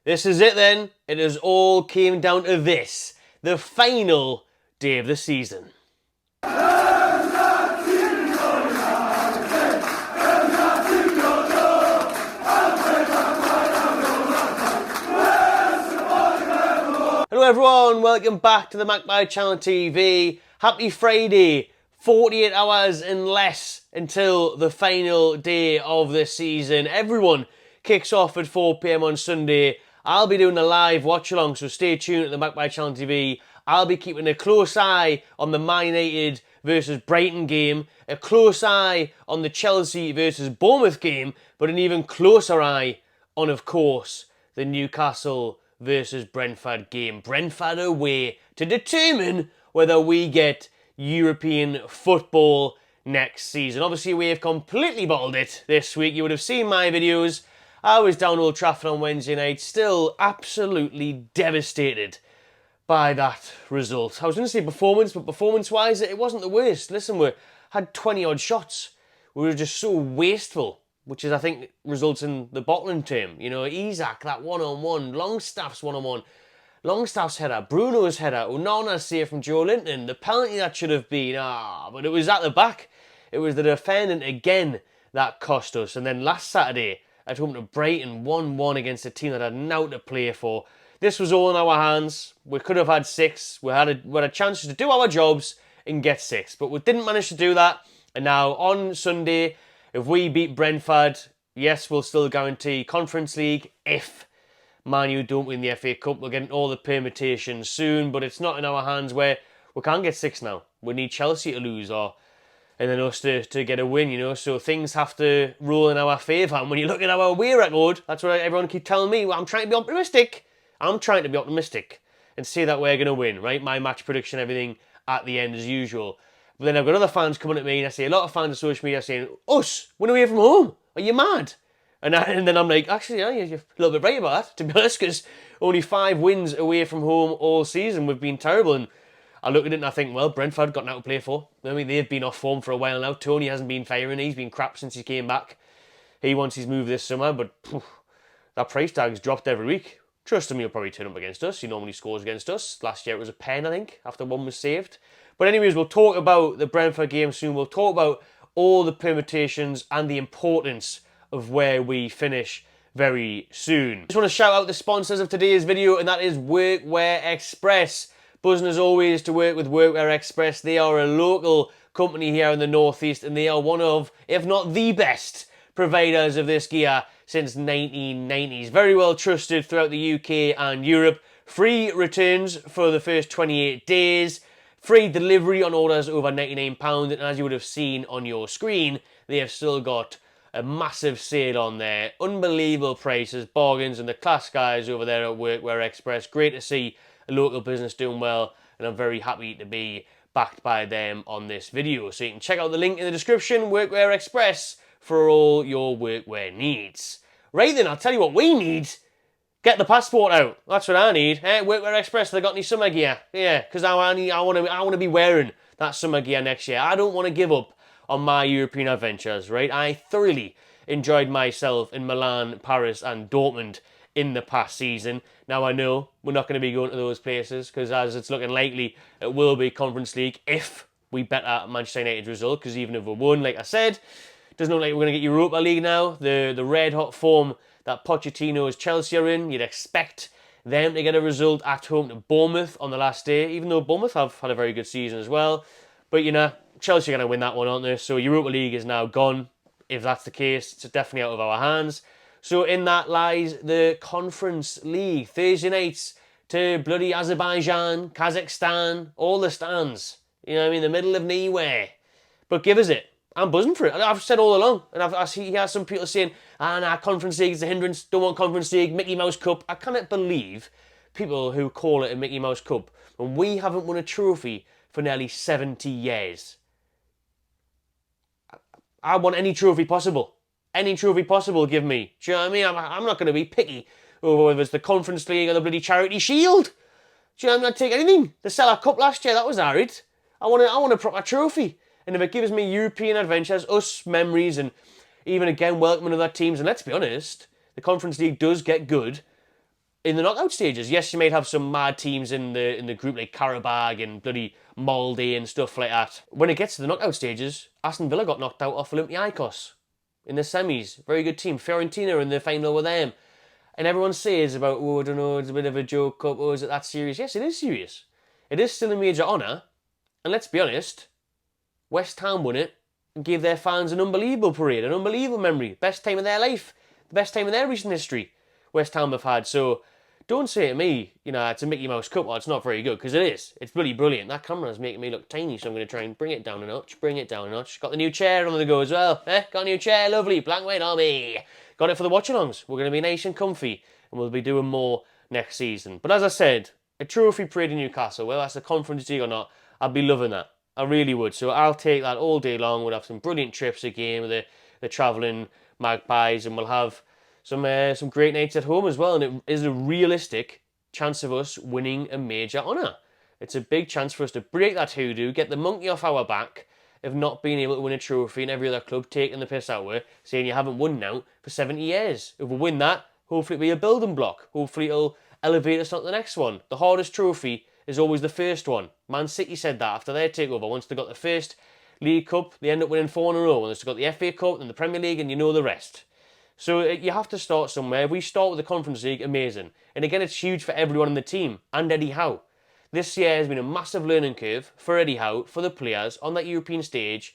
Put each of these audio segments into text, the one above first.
This is it then. It has all came down to this. The final day of the season. Hello everyone, welcome back to the Magpie Channel TV. Happy Friday. 48 hours and less until the final day of the season. Everyone kicks off at 4 PM on Sunday. I'll be doing a live watch along, so stay tuned at the Magpie Channel TV. I'll be keeping a close eye on the Man United versus Brighton game, a close eye on the Chelsea versus Bournemouth game, but an even closer eye on, of course, the Newcastle versus Brentford game. Brentford away to determine whether we get European football next season. Obviously, we have completely bottled it this week. You would have seen my videos. I was down Old Trafford on Wednesday night, still absolutely devastated by that result. I was going to say performance, but performance-wise, it wasn't the worst. Listen, we had 20-odd shots. We were just so wasteful, which is, I think, results in the bottling term. You know, Isak, that one-on-one, Longstaff's one-on-one, Longstaff's header, Bruno's header, Onana's save from Joe Linton, the penalty that should have been, but it was at the back. It was the defendant again that cost us. And then last Saturday, at home to Brighton, 1-1 against a team that had now to play for. This was all in our hands. We could have had 6. We had a chance to do our jobs and get 6. But we didn't manage to do that. And now on Sunday, if we beat Brentford, yes, we'll still guarantee Conference League if Man U don't win the FA Cup. We'll get all the permutations soon, but it's not in our hands where we can't get 6 now. We need Chelsea to lose and then us to get a win, you know. So things have to roll in our favour. And when you look at our away record, that's what everyone keeps telling me. Well, I'm trying to be optimistic. I'm trying to be optimistic and say that we're going to win, right? My match prediction, everything at the end as usual. But then I've got other fans coming at me, and I see a lot of fans on social media saying, us, win away from home. Are you mad? And then I'm like, actually, yeah, you're a little bit right about that, to be honest, because only 5 wins away from home all season. We've been terrible. And I look at it and I think, well, Brentford got now to play for. I mean, they've been off form for a while now. Tony hasn't been firing. He's been crap since he came back. He wants his move this summer, but that price tag's dropped every week. Trust him, he'll probably turn up against us. He normally scores against us. Last year it was a pen, I think, after one was saved. But anyways, we'll talk about the Brentford game soon. We'll talk about all the permutations and the importance of where we finish very soon. I just want to shout out the sponsors of today's video, and that is Workwear Express. Buzzing as always to work with Workwear Express. They are a local company here in the Northeast, and they are one of, if not the best, providers of this gear since 1990s. Very well trusted throughout the UK and Europe. Free returns for the first 28 days. Free delivery on orders over £99. And as you would have seen on your screen, they have still got a massive sale on there. Unbelievable prices, bargains, and the class guys over there at Workwear Express. Great to see a local business doing well, and I'm very happy to be backed by them on this video. So you can check out the link in the description, Workwear Express, for all your workwear needs. Right then, I'll tell you what we need. Get the passport out. That's what I need. Workwear Express, they got any summer gear? Yeah, because I want to be wearing that summer gear next year. I don't want to give up on my European adventures, right? I thoroughly enjoyed myself in Milan, Paris and Dortmund in the past season. Now I know we're not going to be going to those places because as it's looking likely, it will be Conference League if we better Manchester United's result, because even if we won, like I said, doesn't look like we're going to get Europa League now. The red-hot form that Pochettino's Chelsea are in, you'd expect them to get a result at home to Bournemouth on the last day, even though Bournemouth have had a very good season as well. But, you know, Chelsea are going to win that one, aren't they? So Europa League is now gone. If that's the case, it's definitely out of our hands. So in that lies the Conference League. Thursday nights to bloody Azerbaijan, Kazakhstan, all the stands. You know what I mean? The middle of nowhere. But give us it. I'm buzzing for it. I've said all along. And I hear some people saying, nah, Conference League is a hindrance. Don't want Conference League. Mickey Mouse Cup. I cannot believe people who call it a Mickey Mouse Cup when we haven't won a trophy for nearly 70 years. I want any trophy possible. Any trophy possible, give me. Do you know what I mean? I'm not going to be picky over whether it's the Conference League or the bloody Charity Shield. Do you know, I'm not taking anything. The Cellar Cup last year, that was arid. I want a proper trophy. And if it gives me European adventures, us memories, and even again welcoming other teams, and let's be honest, the Conference League does get good. in the knockout stages. Yes, you might have some mad teams in the group like Karabag and bloody Molde and stuff like that. When it gets to the knockout stages, Aston Villa got knocked out off Olympiacos in the semis. Very good team. Fiorentina in the final with them. And everyone says about, oh, I don't know, it's a bit of a joke cup, oh, is it that serious? Yes, it is serious. It is still a major honour. And let's be honest, West Ham won it and gave their fans an unbelievable parade, an unbelievable memory. Best time of their life. The best time of their recent history West Ham have had. So don't say to me, it's a Mickey Mouse Cup, or it's not very good, because it is. It's bloody brilliant. That camera is making me look tiny, so I'm going to try and bring it down a notch. Got the new chair on the go as well. Got a new chair, lovely. Black White Army. Got it for the watch-alongs. We're going to be nice and comfy, and we'll be doing more next season. But as I said, a trophy parade in Newcastle, whether that's a Conference League or not, I'd be loving that. I really would. So I'll take that all day long. We'll have some brilliant trips again with the travelling Magpies, and we'll have some great nights at home as well. And it is a realistic chance of us winning a major honour. It's a big chance for us to break that hoodoo, get the monkey off our back of not being able to win a trophy, and every other club taking the piss out of it, saying you haven't won now for 70 years. If we win that, hopefully it'll be a building block. Hopefully it'll elevate us on to the next one. The hardest trophy is always the first one. Man City said that after their takeover. Once they got the first League Cup, they end up winning 4 in a row. Once they got the FA Cup and the Premier League, and you know the rest. So you have to start somewhere. We start with the Conference League, amazing. And again, it's huge for everyone in the team, and Eddie Howe. This year has been a massive learning curve for Eddie Howe, for the players, on that European stage.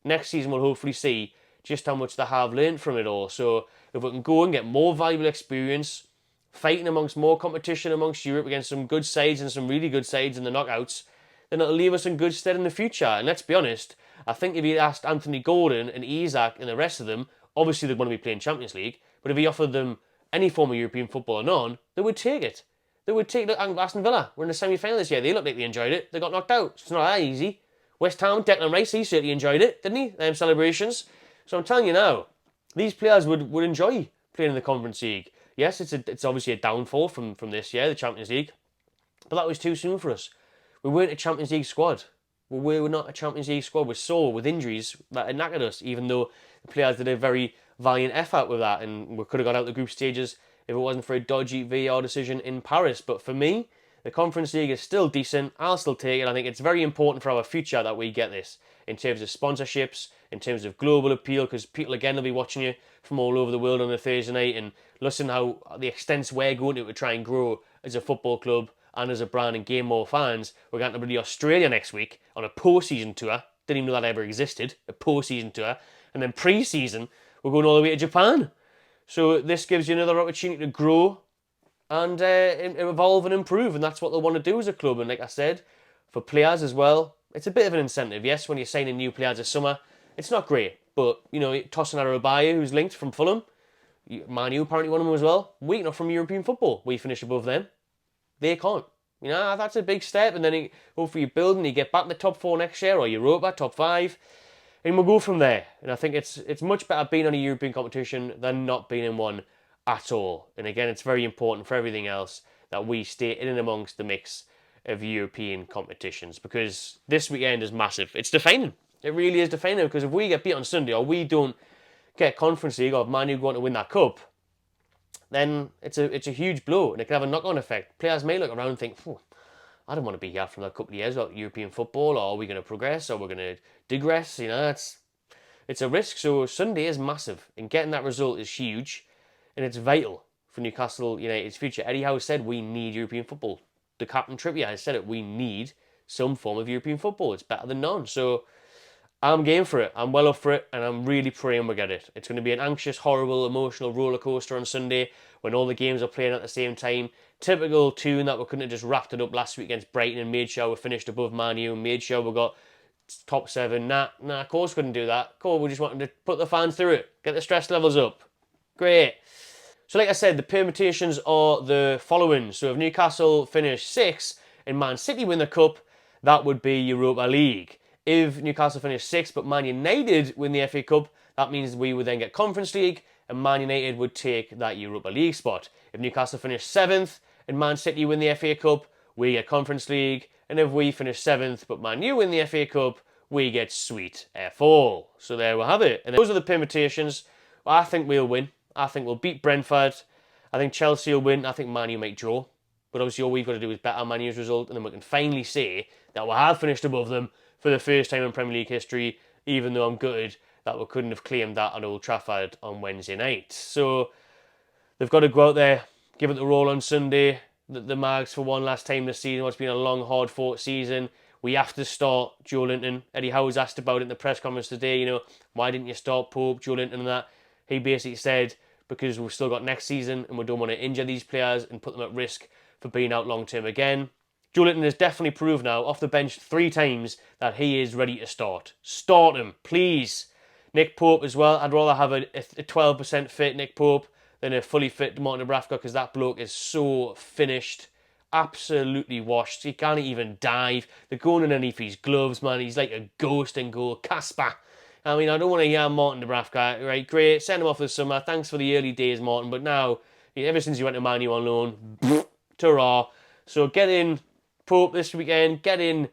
Next season we'll hopefully see just how much they have learned from it all. So if we can go and get more valuable experience, fighting amongst more competition amongst Europe against some good sides and some really good sides in the knockouts, then it'll leave us in good stead in the future. And let's be honest, I think if you asked Anthony Gordon and Isak and the rest of them, obviously they'd want to be playing Champions League, but if he offered them any form of European football or none, they would take it. They would take Aston Villa. We're in the semi-final this year. They looked like they enjoyed it. They got knocked out. It's not that easy. West Ham, Declan Rice, he certainly enjoyed it, didn't he? Them celebrations. So I'm telling you now, these players would enjoy playing in the Conference League. Yes, it's obviously a downfall from this year, the Champions League, but that was too soon for us. We weren't a Champions League squad. We were not a Champions League squad. We're sore with injuries that had knackered us, even though the players did a very valiant effort with that, and we could have got out the group stages if it wasn't for a dodgy VAR decision in Paris. But for me, the Conference League is still decent. I'll still take it. I think it's very important for our future that we get this in terms of sponsorships, in terms of global appeal, because people again will be watching you from all over the world on a Thursday night, and listen how the extents we're going to try and grow as a football club and as a brand and gain more fans. We're going to be Australia next week on a post-season tour. Didn't even know that ever existed, a post-season tour. And then pre-season, we're going all the way to Japan. So this gives you another opportunity to grow and evolve and improve, and that's what they want to do as a club. And like I said, for players as well, it's a bit of an incentive. Yes, when you're signing new players this summer, it's not great, but Tosin Adarabioyo, who's linked from Fulham, Man U apparently won him as well. We're not from European football. We finish above them. They can't. That's a big step, and then hopefully you build and you get back in the top 4 next year, or Europa, top 5. And we'll go from there. And I think it's much better being on a European competition than not being in one at all. And again, it's very important for everything else that we stay in and amongst the mix of European competitions, because this weekend is massive. It's defining. It really is defining, because if we get beat on Sunday, or we don't get Conference League, or Man U going to win that cup, then it's a huge blow, and it can have a knock-on effect. Players may look around and think, I don't want to be here for a couple of years about European football, or are we going to progress, or we're going to digress? It's a risk. So Sunday is massive, and getting that result is huge, and it's vital for Newcastle United's future. Eddie Howe said we need European football. The captain Trippier has said it. We need some form of European football. It's better than none. So I'm game for it. I'm well up for it, and I'm really praying we get it. It's going to be an anxious, horrible, emotional roller coaster on Sunday when all the games are playing at the same time. Typical Toon that we couldn't have just wrapped it up last week against Brighton and made sure we finished above Man U and made sure we got top 7. Nah, of course couldn't do that. We just wanted to put the fans through it, get the stress levels up. Great. So like I said, the permutations are the following. So if Newcastle finish 6th and Man City win the cup, that would be Europa League. If Newcastle finish 6th but Man United win the FA Cup, that means we would then get Conference League and Man United would take that Europa League spot. If Newcastle finish 7th and Man City win the FA Cup, we get Conference League. And if we finish 7th but Man U win the FA Cup, we get sweet F4. So there we have it. And those are the permutations. I think we'll win. I think we'll beat Brentford. I think Chelsea will win. I think Man U might draw. But obviously all we've got to do is bet on Man U's result, and then we can finally say that we have finished above them for the first time in Premier League history, even though I'm gutted that we couldn't have claimed that at Old Trafford on Wednesday night. So they've got to go out there, give it the roll on Sunday. The Mags for one last time this season. It's been a long, hard-fought season. We have to start Joe Linton. Eddie Howe was asked about it in the press conference today. You know, why didn't you start Pope, Joe Linton and that? He basically said, because we've still got next season and we don't want to injure these players and put them at risk for being out long-term again. Joe Linton has definitely proved now, off the bench 3 times, that he is ready to start. Start him, please. Nick Pope as well. I'd rather have a 12% fit Nick Pope than a fully fit Martin Dubravka, because that bloke is so finished. Absolutely washed. He can't even dive. They're going underneath his gloves, man. He's like a ghost in goal. Casper. I mean, I don't want to hear Martin Dubravka. Right, great. Send him off this summer. Thanks for the early days, Martin. But now, ever since you went to Man U on loan, ta-ra. So get in Pope this weekend. Get in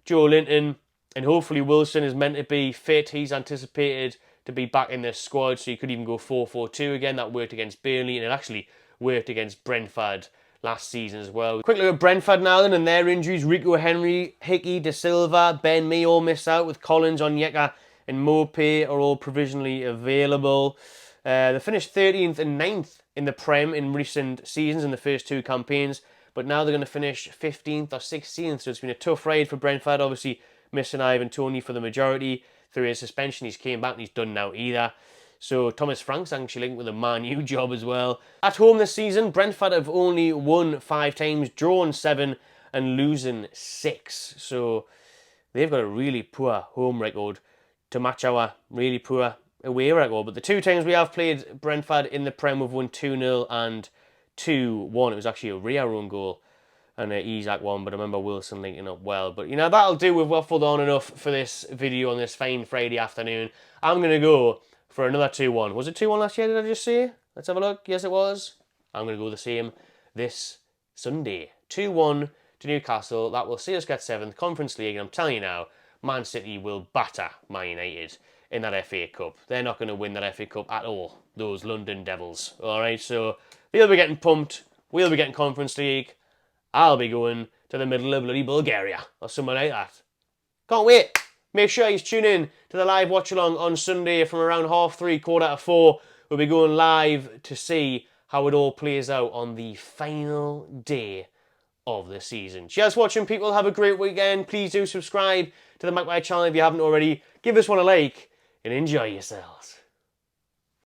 Joe Linton. And hopefully Wilson is meant to be fit. He's anticipated to be back in this squad, so you could even go 4-4-2 again. That worked against Burnley, and it actually worked against Brentford last season as well. Quick look at Brentford now then, and their injuries. Rico Henry, Hickey, De Silva, Ben Mee all miss out, with Collins, Onyeka and Mopé are all provisionally available. They finished 13th and 9th in the Prem in recent seasons in the first 2 campaigns, but now they're going to finish 15th or 16th, so it's been a tough ride for Brentford. Obviously missing Ivan Toney for the majority through his suspension. He's came back and he's done now either. So Thomas Frank's actually linked with a Man U job as well. At home this season, Brentford have only won 5 times, drawn 7 and losing 6. So they've got a really poor home record to match our really poor away record. But the 2 times we have played Brentford in the Prem, we've won 2-0 and 2-1. It was actually a Ria own goal and an Isaac one, but I remember Wilson linking up well. But, you know, that'll do. We've waffled on enough for this video on this fine Friday afternoon. I'm going to go for another 2-1. Was it 2-1 last year, did I just say? Let's have a look. Yes, it was. I'm going to go the same this Sunday. 2-1 to Newcastle. That will see us get 7th Conference League. And I'm telling you now, Man City will batter Man United in that FA Cup. They're not going to win that FA Cup at all, those London Devils. All right, so they'll be getting pumped. We'll be getting Conference League. I'll be going to the middle of bloody Bulgaria or somewhere like that. Can't wait. Make sure you tune in to the live watch-along on Sunday from around 3:30, 4:45. We'll be going live to see how it all plays out on the final day of the season. Cheers for watching, people. Have a great weekend. Please do subscribe to the Magpie channel if you haven't already. Give this one a like and enjoy yourselves.